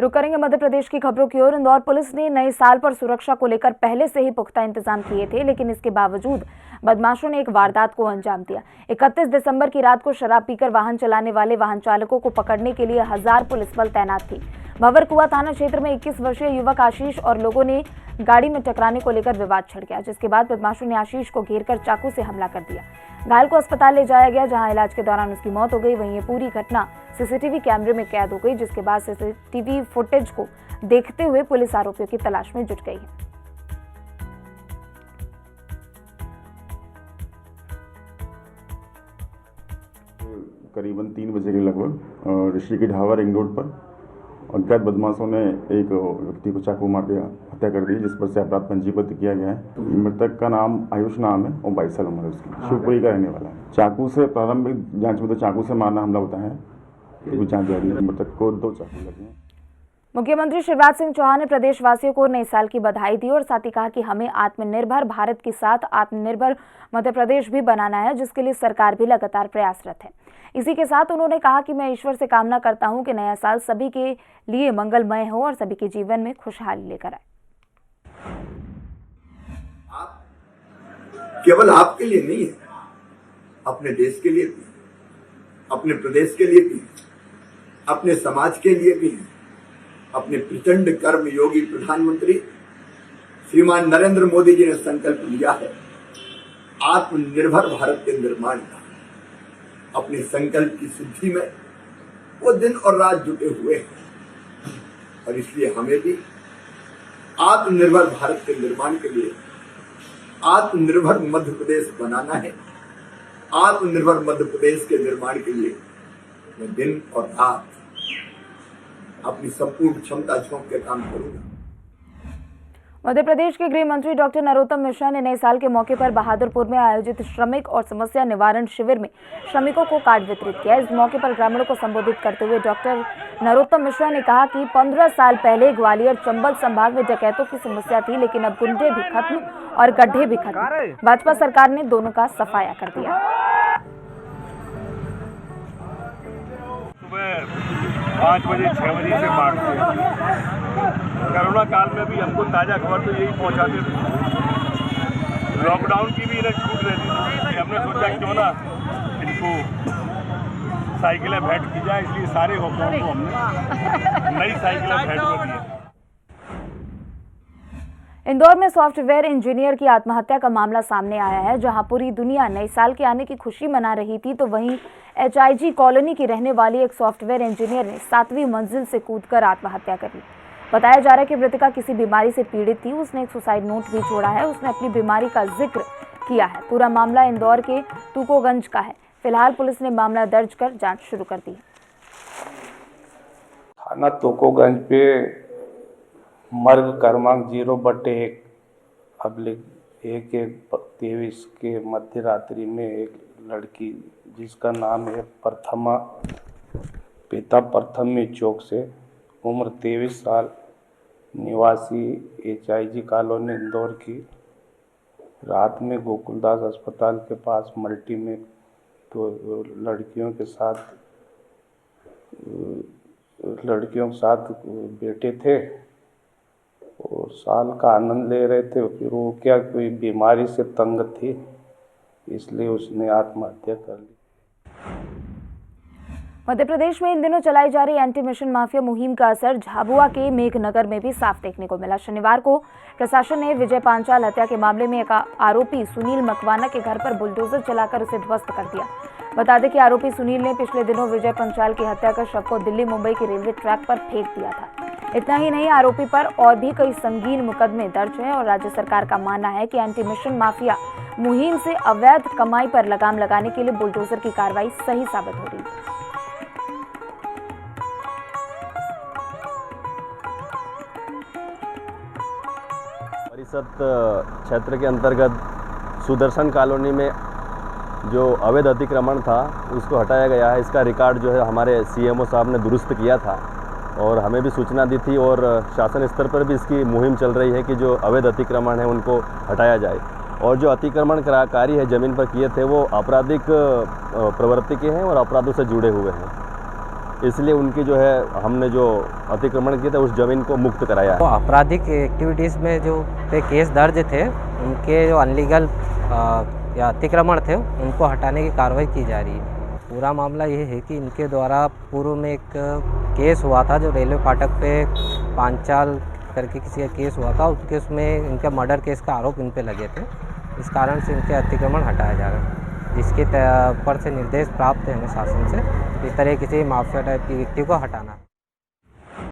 रुक करेंगे मध्य प्रदेश की खबरों की ओर। इंदौर पुलिस ने नए साल पर सुरक्षा को लेकर पहले से ही पुख्ता इंतजाम किए थे, लेकिन इसके बावजूद बदमाशों ने एक वारदात को अंजाम दिया। 31 दिसंबर की रात को शराब पीकर वाहन चलाने वाले वाहन चालकों को पकड़ने के लिए 1000 पुलिस बल तैनात थी। भंवरकुआं थाना क्षेत्र में 21 वर्षीय युवक आशीष और लोगों ने गाड़ी में टकराने को लेकर विवाद छिड़ गया, जिसके बाद बदमाशों ने आशीष को घेरकर चाकू से हमला कर दिया। घायल को अस्पताल ले जाया गया, जहां इलाज के दौरान उसकी मौत हो गई। वहीं ये पूरी घटना सीसीटीवी कैमरे में कैद हो गई, जिसके बाद सीसीटीवी फुटेज को देखते हुए पुलिस आरोपियों की तलाश में जुट गई है। करीबन 3 बजे के लगभग ऋषि की ढावा रिंग रोड पर अज्ञात बदमाशों ने एक व्यक्ति को चाकू मार के हत्या कर दी, जिस पर से अपराध पंजीबद्ध किया गया है। मृतक का नाम आयुष नाम है और 22 साल उम्र है उसकी, शिवपुरी का रहने वाला है। चाकू से प्रारंभिक जांच में तो चाकू से मारना हमला होता है, जांच जारी है। मृतक को 2 चाकू लगे हैं। मुख्यमंत्री शिवराज सिंह चौहान ने प्रदेशवासियों को नए साल की बधाई दी और साथ ही कहा कि हमें आत्मनिर्भर भारत के साथ आत्मनिर्भर मध्य प्रदेश भी बनाना है, जिसके लिए सरकार भी लगातार प्रयासरत है। इसी के साथ उन्होंने कहा कि मैं ईश्वर से कामना करता हूं कि नया साल सभी के लिए मंगलमय हो और सभी के जीवन में खुशहाली लेकर आए। आप केवल आपके लिए नहीं है, अपने देश के लिए भी, अपने प्रदेश के लिए भी, अपने समाज के लिए भी, अपने प्रचंड कर्म योगी प्रधानमंत्री श्रीमान नरेंद्र मोदी जी ने संकल्प लिया है आत्मनिर्भर भारत के निर्माण का। अपने संकल्प की सिद्धि में वो दिन और रात जुटे हुए हैं और इसलिए हमें भी आत्मनिर्भर भारत के निर्माण के लिए आत्मनिर्भर मध्य प्रदेश बनाना है। आत्मनिर्भर मध्य प्रदेश के निर्माण के लिए मैं दिन और रात अपनी संपूर्ण क्षमता झोंक के काम करूंगा। मध्य प्रदेश के गृह मंत्री डॉक्टर नरोत्तम मिश्रा ने नए साल के मौके पर बहादुरपुर में आयोजित श्रमिक और समस्या निवारण शिविर में श्रमिकों को कार्ड वितरित किया। इस मौके पर ग्रामीणों को संबोधित करते हुए डॉक्टर नरोत्तम मिश्रा ने कहा कि 15 साल पहले ग्वालियर चंबल संभाग में डकैतों की समस्या थी, लेकिन अब गुंडे भी खत्म और गड्ढे भी खत्म। भाजपा सरकार ने दोनों का सफाया कर दिया। 5 बजे 6 बजे से मारते हैं। कोरोना काल में भी हमको ताज़ा खबर तो यही पहुंचाते थे। लॉकडाउन की भी इन्हें छूट रहती थी। हमने सोचा क्यों ना इनको साइकिलें भेंट की जाए, इसलिए सारे होमगार्ड को हमने नई साइकिलें भेंट कर दी। इंदौर में सॉफ्टवेयर इंजीनियर की आत्महत्या का मामला सामने आया है। जहां पूरी दुनिया नए साल के आने की खुशी मना रही थी, तो वहीं HIG कॉलोनी की रहने वाली एक सॉफ्टवेयर इंजीनियर ने 7वीं मंजिल से कूदकर आत्महत्या कर ली। बताया जा रहा है कि मृतका किसी बीमारी से पीड़ित थी। उसने एक सुसाइड नोट भी छोड़ा है। उसने अपनी बीमारी का जिक्र किया है। पूरा मामला इंदौर के तुकोगंज का है। फिलहाल पुलिस ने मामला दर्ज कर जांच शुरू कर दी है। थाना तुकोगंज पे मर्ग क्रमांक 0/1 अब्लिक 1/23 के मध्य रात्रि में एक लड़की जिसका नाम है प्रथमा, पिता प्रथमी चौक से, उम्र 23 साल, निवासी HIG कॉलोनी इंदौर की, रात में गोकुलदास अस्पताल के पास मल्टी में 2 लड़कियों के साथ बैठे थे और साल का आनंद ले रहे थे। फिर वो क्या कोई बीमारी से तंग थी, इसलिए उसने आत्महत्या कर ली। मध्य प्रदेश में इन दिनों चलाई जा रही एंटी मिशन माफिया मुहिम का असर झाबुआ के मेघनगर में भी साफ देखने को मिला। शनिवार को प्रशासन ने विजय पांचाल हत्या के मामले में एक आरोपी सुनील मकवाना के घर पर बुलडोजर चलाकर उसे ध्वस्त कर दिया। बता दें कि आरोपी सुनील ने पिछले दिनों विजय पांचाल की हत्या कर शव को दिल्ली मुंबई के रेलवे ट्रैक पर फेंक दिया था। इतना ही नहीं, आरोपी पर और भी कई संगीन मुकदमे दर्ज हैं और राज्य सरकार का मानना है कि एंटी मिशन माफिया मुहिम से अवैध कमाई पर लगाम लगाने के लिए बुलडोजर की कार्रवाई सही साबित हो रही है। परिषद क्षेत्र के अंतर्गत सुदर्शन कॉलोनी में जो अवैध अतिक्रमण था उसको हटाया गया है। इसका रिकॉर्ड जो है हमारे CMO साहब ने दुरुस्त किया था और हमें भी सूचना दी थी और शासन स्तर पर भी इसकी मुहिम चल रही है कि जो अवैध अतिक्रमण है उनको हटाया जाए। और जो अतिक्रमणकारी है ज़मीन पर किए थे वो आपराधिक प्रवृत्ति के हैं और अपराधों से जुड़े हुए हैं। इसलिए उनकी जो है हमने जो अतिक्रमण किया था उस ज़मीन को मुक्त कराया तो है। आपराधिक एक्टिविटीज़ में जो पे केस दर्ज थे, उनके जो अनलीगल या अतिक्रमण थे उनको हटाने की कार्रवाई की जा रही है। पूरा मामला ये है कि इनके द्वारा पूर्व में एक केस हुआ था जो रेलवे फाटक पे पांचाल करके किसी का केस हुआ था, उसके उसमें इनका मर्डर केस का आरोप इन पे लगे थे। इस कारण से इनके अतिक्रमण हटाया जा रहा है, जिसके ऊपर से निर्देश प्राप्त है हमें शासन से इस तरह किसी माफिया टाइप की व्यक्ति को हटाना।